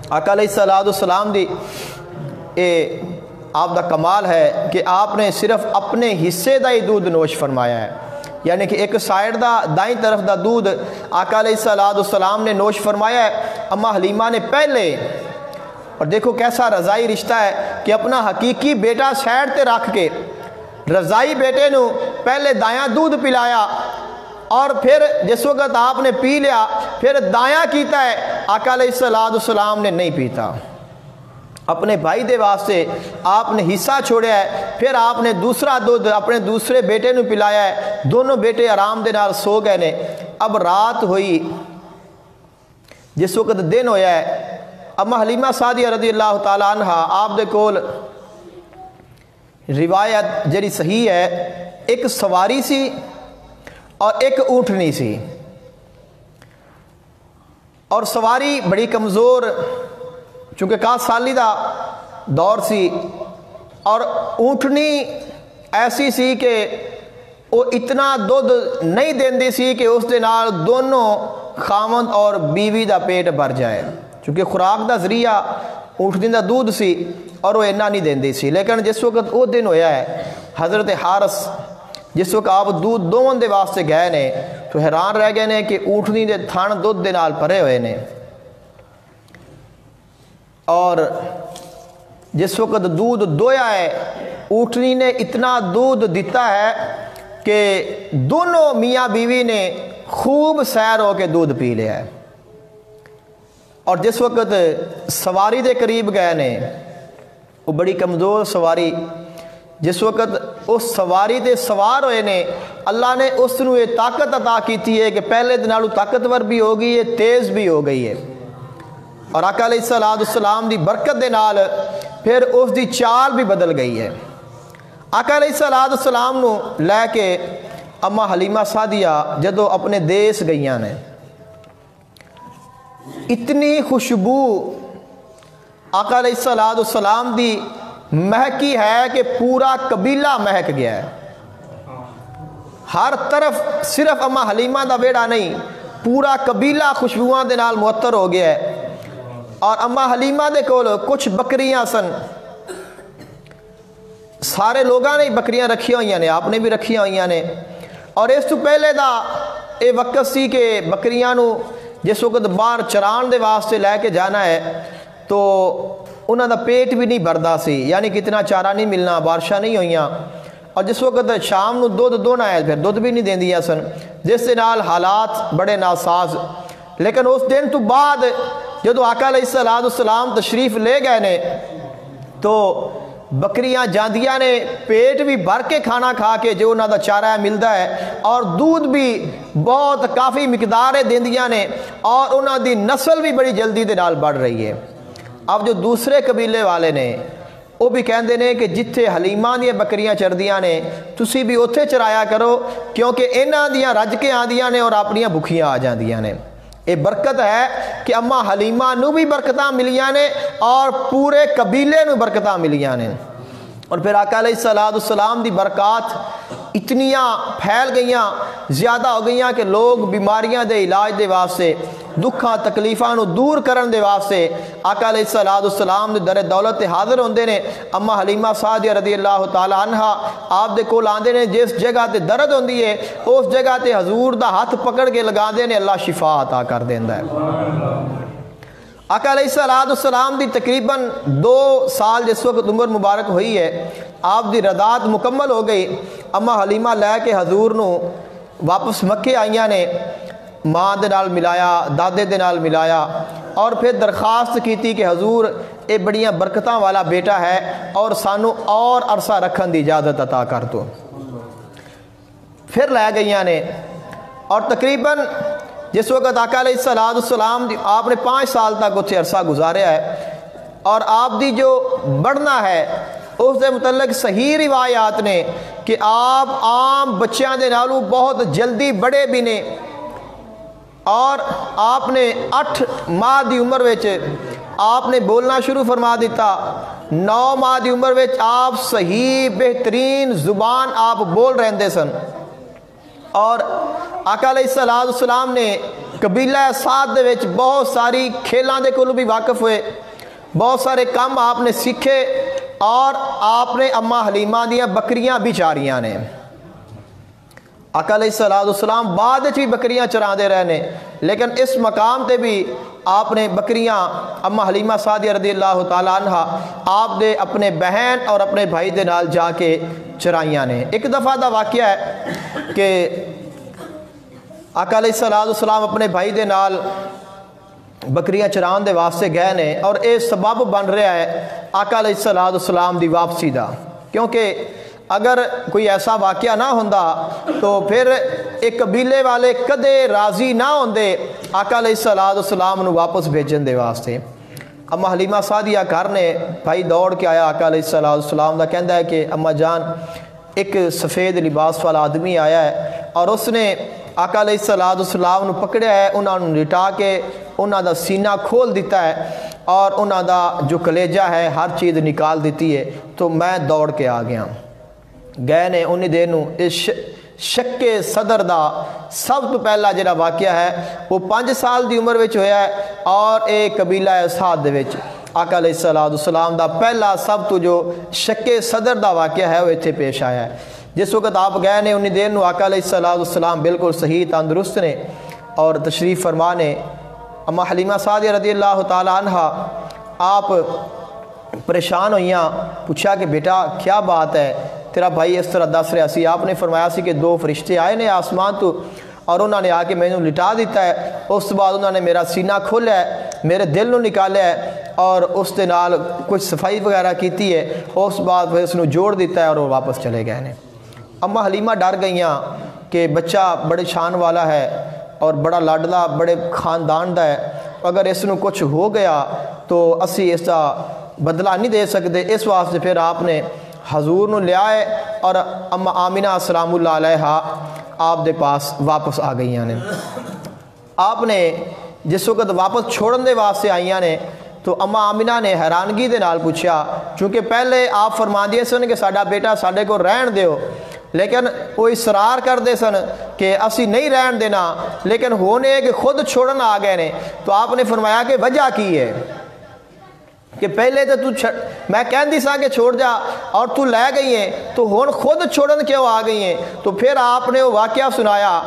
آقا علیہ السلام دی اے آپ دا کمال ہے کہ آپ نے صرف اپنے حصے دا ہی دودھ نوش فرمایا ہے. یعنی کہ ایک سائڈ دا دائیں طرف دا دودھ آقا علیہ السلام نے نوش فرمایا ہے، اما حلیمہ نے پہلے. اور دیکھو کیسا رضائی رشتہ ہے کہ اپنا حقیقی بیٹا سائڈ تے رکھ کے رضائی بیٹے نو پہلے دایاں دودھ پلایا، اور پھر جس وقت آپ نے پی لیا پھر دایاں کیتا ہے. آقا علیہ السلام نے نہیں پیتا، اپنے بھائی دے واسطے آپ نے حصہ چھوڑیا ہے، پھر آپ نے دوسرا دودھ اپنے دوسرے بیٹے نو پلایا ہے. دونوں بیٹے آرام دے نال سو گئے نے. اب رات ہوئی، جس وقت دن ہویا ہے، اما حلیمہ سعدیہ رضی اللہ تعالی عنہ آپ دے کول روایت جڑی صحیح ہے، ایک سواری سی اور ایک اونٹنی سی، اور سواری بڑی کمزور چونکہ 1 سالی دا دور سی، اور اونٹنی ایسی سی کہ وہ اتنا دودھ نہیں دیندی سی کہ اس دے نال دونوں خاوند اور بیوی دا پیٹ بھر جائے. چونکہ خوراک دا ذریعہ اونٹنی دا دودھ سی اور وہ اینا نہیں دیندی سی. لیکن جس وقت وہ دن ہویا ہے، حضرت حارث جس وقت آپ دودھ دون دے واسطے گئے نے تو حیران رہ گئے نے کہ اونٹنی دے تھن دودھ دے نال بھرے ہوئے نے. اور جس وقت دودھ دویا ہے، اونٹنی نے اتنا دودھ دیتا ہے کہ دونوں میاں بیوی نے خوب سیر ہو کے دودھ پی لیا ہے. اور جس وقت سواری دے قریب گئے نے، وہ بڑی کمزور سواری، جس وقت اس سواری تے سوار ہوئے نے، اللہ نے اس نو یہ طاقت عطا کیتی ہے کہ پہلے دنالو طاقتور بھی ہو گئی ہے، تیز بھی ہو گئی ہے. اور آقا علیہ السلام دی برکت دے نال پھر اس دی چال بھی بدل گئی ہے. آقا علیہ السلام نو لے کے اما حلیمہ سعدیہ جدو اپنے دیس گئیاں نے، اتنی خوشبو آقا علیہ السلام دی مہکی ہے کہ پورا قبیلہ مہک گیا ہے. ہر طرف صرف اما حلیمہ دا بیڑا نہیں، پورا قبیلہ خوشبوؤں دے نال معطر ہو گیا ہے. اور اما حلیمہ دے کول کچھ بکریاں سن. سارے لوگاں نے بکریاں رکھی ہوئی نے, آپ نے بھی رکھی ہوئی نے. اور اس تو پہلے دا یہ وقت سی کہ بکریاں نو جس وقت باہر چران دے واسطے لے کے جانا ہے تو انہاں دا پیٹ بھی نہیں بھردا سی, یعنی کتنا چارہ نہیں ملنا, بارشاں نہیں ہوئیاں. اور جس وقت شام نو دودھ دونا ہے, پھر دودھ بھی نہیں دیندیاں سن, جس دے نال حالات بڑے ناساز. لیکن اس دن تو بعد جدو آقا علیہ السلام تشریف لے گئے نے تو بکریاں جاندیاں نے پیٹ بھی بھر کے کھانا کھا کے جو انہاں دا چارہ ملدا ہے, اور دودھ بھی بہت کافی مقدار دیندیاں نے, اور انہاں دی نسل بھی بڑی جلدی دے نال بڑھ رہی ہے. اب جو دوسرے قبیلے والے نے وہ بھی کہندے نے کہ جتھے حلیمہ دیاں بکریاں چردیاں نے تسی بھی اوتھے چرایا کرو, کیونکہ انہاں دیاں رج کے آندیاں نے اور اپنیاں بھکھیاں آ جاندیاں نے. یہ برکت ہے کہ اما حلیمہ نو بھی برکتاں ملیاں نے اور پورے قبیلے نو برکتاں ملیاں نے. اور پھر آقا علیہ السلام دی برکات اتنیاں پھیل گئیاں, زیادہ ہو گئیاں کہ لوگ بیماریاں دے علاج دے واسطے, دکھاں تکلیفاں نو دور کرن دے واسطے آقا علیہ السلام دے در دولت حاضر ہوندے نے. اما حلیمہ سعدیہ رضی اللہ تعالی عنہا آپ دے کول آندے نے, جس جگہ تے درد ہوندی ہے اس جگہ تے حضور دا ہاتھ پکڑ کے لگا دے نے, اللہ شفا عطا کر دیندا ہے. آقا علیہ السلام دی تقریباً 2 سال جس وقت عمر مبارک ہوئی ہے, آپ دی رضاعت مکمل ہو گئی. اما حلیمہ لے کے حضور نو واپس مکے آئیاں نے, ماں دے نال ملایا, دادے دے نال ملایا, اور پھر درخواست کیتی کہ حضور اے بڑیاں برکتاں والا بیٹا ہے اور سانو اور عرصہ رکھن دی اجازت عطا کر دو. پھر لے گئیاں نے, اور تقریباً جس وقت آقا علیہ السلام آپ نے 5 سال تک اتنے عرصہ گزاریا ہے, اور آپ دی جو بڑھنا ہے اس دے متعلق صحیح روایات نے کہ آپ عام بچیاں دے نالوں بہت جلدی بڑے بھی نے, اور آپ نے 8 ماہ دی عمر وچ آپ نے بولنا شروع فرما دیتا. 9 ماہ دی عمر وچ آپ صحیح بہترین زبان آپ بول رہندے سن. اور آقا علیہ السلام نے قبیلہ سعد دے وچ بہت ساری کھیلاں دے کولوں بھی واقف ہوئے, بہت سارے کام آپ نے سیکھے, اور آپ نے اما حلیمہ دیاں بکریاں بھی چاریاں نے. آقا علیہ السلام بعد بھی بکریاں چراندے رہنے, لیکن اس مقام تے بھی آپ نے بکریاں اما حلیمہ سعدیہ رضی اللہ تعالی عنہ آپ دے اپنے بہن اور اپنے بھائی دے نال جا کے چرائیاں نے. ایک دفعہ دا واقعہ ہے کہ آقا علیہ السلام اپنے بھائی دے نال بکریاں چران دے واسطے گئے نے, اور اے سبب بن رہا ہے آقا علیہ السلام دی واپسی دا, کیونکہ اگر کوئی ایسا واقعہ نہ ہوندا تو پھر ایک قبیلے والے کدے راضی نہ ہوندے آقا علیہ السلام نو واپس بھیجن دے واسطے. اما حلیمہ سعدیہ گھر نے بھائی دوڑ کے آیا آقا علیہ السلام دا, کہندا ہے کہ اما جان ایک سفید لباس والا آدمی آیا ہے اور اس نے آقا علیہ السلام نو پکڑیا ہے, انہاں نو لٹا کے انہاں دا سینہ کھول دیتا ہے اور انہاں دا جو کلیجہ ہے ہر چیز نکال دیتی ہے. تو میں دوڑ کے آ گیا. گئے نے انہی دیر نو اس شک صدر دا سب تو پہلا جڑا واقعہ ہے وہ 5 سال دی عمر وچ ہویا ہے, اور ایک قبیلہ سعد دے وچ آقا علیہ السلام دا پہلا سب تو جو شک صدر دا واقعہ ہے وہ اتنے پیش آیا ہے. جس وقت آپ گئے نے انہی دیر نو آقا علیہ السلام بالکل صحیح تندرست نے اور تشریف فرما نے. اما حلیمہ سعدیہ رضی اللہ تعالی عنہ آپ پریشان ہوئیاں, پوچھا کہ بیٹا کیا بات ہے, تیرا بھائی اس طرح دس رہا سی. آپ نے فرمایا سی کہ 2 فرشتے آئے نے آسمان تو, اور انہوں نے آ کے میں لٹا دیتا ہے. اس بعد انہوں نے میرا سینہ کھولا ہے, میرے دل نو نکالا ہے, اور اس دے نال کچھ صفائی وغیرہ کیتی ہے. اس بعد پھر اس نو جوڑ دیتا ہے اور وہ واپس چلے گئے نے. اما حلیمہ ڈر گئیاں کہ بچہ بڑے شان والا ہے اور بڑا لاڈلا بڑے خاندان دا ہے, اگر اس نو کچھ ہو گیا تو اسی اس کا بدلہ نہیں دے سکتے. اس واسطے پھر آپ نے حضور نو لے آئے, اور اما آمینہ سلام اللہ علیہا آپ دے پاس واپس آ گئیاں نے. آپ نے جس وقت واپس چھوڑن دے واسطے آئیاں نے تو اما آمینہ نے حیرانگی دے نال پوچھا, چونکہ پہلے آپ فرما دیے سن کہ ساڈا بیٹا ساڈے کو رہن دیو, لیکن وہ اصرار کرتے سن کہ اسی نہیں رہن دینا، لیکن ہونے کہ خود چھوڑن آ گئے نے، تو آپ نے فرمایا کہ وجہ کی ہے کہ پہلے تو میں کہندی سا کہ چھوڑ جا اور تو لے گئی ہیں، تو ہون خود چھوڑن کیوں آ گئی ہیں؟ تو پھر آپ نے وہ واقعہ سنایا،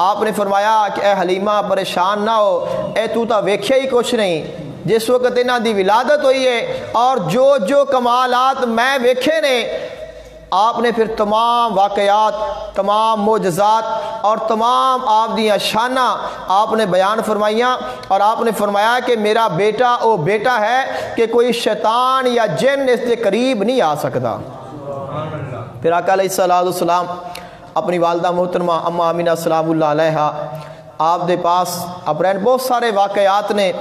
آپ نے فرمایا کہ اے حلیمہ پریشان نہ ہو، اے تو تا ویکھیا ہی کچھ نہیں، جس وقت انہاں دی ولادت ہوئی ہے اور جو جو کمالات میں ویکھے نے، آپ نے پھر تمام واقعات، تمام معجزات اور تمام آپ دیاں شانہ آپ نے بیان فرمائیاں، اور آپ نے فرمایا کہ میرا بیٹا وہ بیٹا ہے کہ کوئی شیطان یا جن اس کے قریب نہیں آ سکتا۔ پھر آقا علیہ السلام اپنی والدہ محترمہ اما آمینہ سلام اللہ علیہا آپ دے پاس اپنے بہت سارے واقعات نے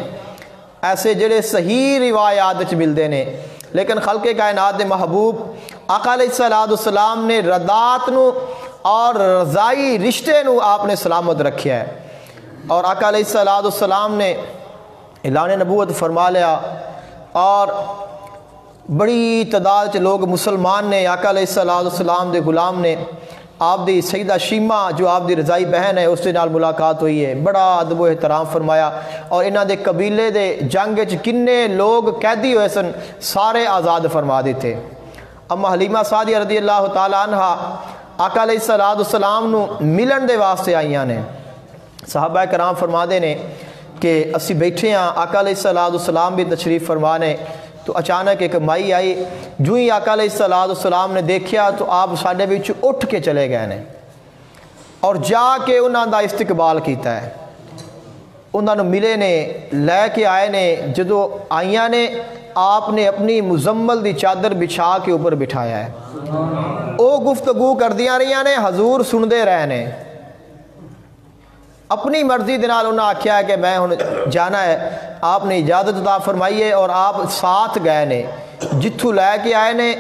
ایسے جڑے صحیح روایات ملتے ہیں، لیکن خلق کائنات دے محبوب آقا علیہ السلام نے رضاعت نو اور رضائی رشتے نو آپ نے سلامت رکھیا ہے، اور آقا علیہ السلام نے اعلان نبوت فرما لیا، اور بڑی تعداد چ لوگ مسلمان نے آقا علیہ السلام دے غلام نے آپ دی سیدہ شیمہ جو آپ دی رضائی بہن ہے اس کے نال ملاقات ہوئی ہے، بڑا ادب و احترام فرمایا، اور انہاں دے قبیلے دے جنگ وچ کنے لوگ قیدی ہوئے سن سارے آزاد فرما دیتے۔ اما حلیمہ سعدیہ رضی اللہ تعالی عنہ آقا علیہ السلام نو ملن دے واسطے آئیاں نے۔ صحابہ کرام فرما دے نے کہ اسی بیٹھے ہیں، آقا علیہ السلام بھی تشریف فرمانے، تو اچانک ایک مائی آئی، جو ہی آقا علیہ السلام نے دیکھیا تو آپ ساڈے وچ اٹھ کے چلے گئے نے، اور جا کے انہاں دا استقبال کیتا ہے، انہاں نو ملے نے، لے کے آئے نے، جدو آئیاں نے آپ نے اپنی مزمل دی چادر بچھا کے اوپر بٹھایا ہے، او گفتگو کر دیاں رہیاں نے، حضور سن دے رہے نے، اپنی مرضی دے نال انہاں آکھیا ہے کہ میں ہن جانا ہے، آپ نے اجازت عطا فرمائی ہے، اور آپ ساتھ گئے نے، جتھوں لے کے آئے نے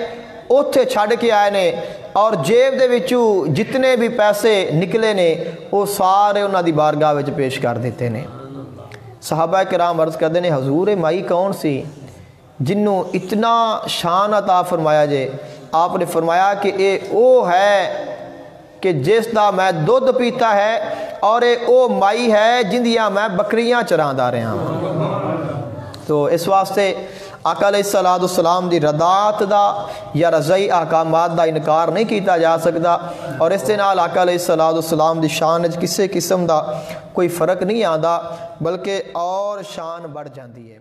اوتھے چھڈ کے آئے نے، اور جیب دے وچوں جتنے بھی پیسے نکلے نے وہ سارے انہاں دی بارگاہ وچ پیش کر دیتے نے۔ صحابہ کرام عرض کردے نے حضور مائی کون سی جنوں اتنا شان عطا فرمایا جے؟ آپ نے فرمایا کہ اے او ہے کہ جس دا میں دودھ پیتا ہے، اور اے او مائی ہے جندیاں میں بکریاں چراندا رہا ہوں۔ تو اس واسطے آقا علیہ السلام دی رضاعت دا یا رضائی احکامات دا انکار نہیں کیتا جا سکتا، اور اس دے نال آقا علیہ السلام دی شان وچ کسے قسم دا کوئی فرق نہیں آندا، بلکہ اور شان بڑھ جاندی ہے۔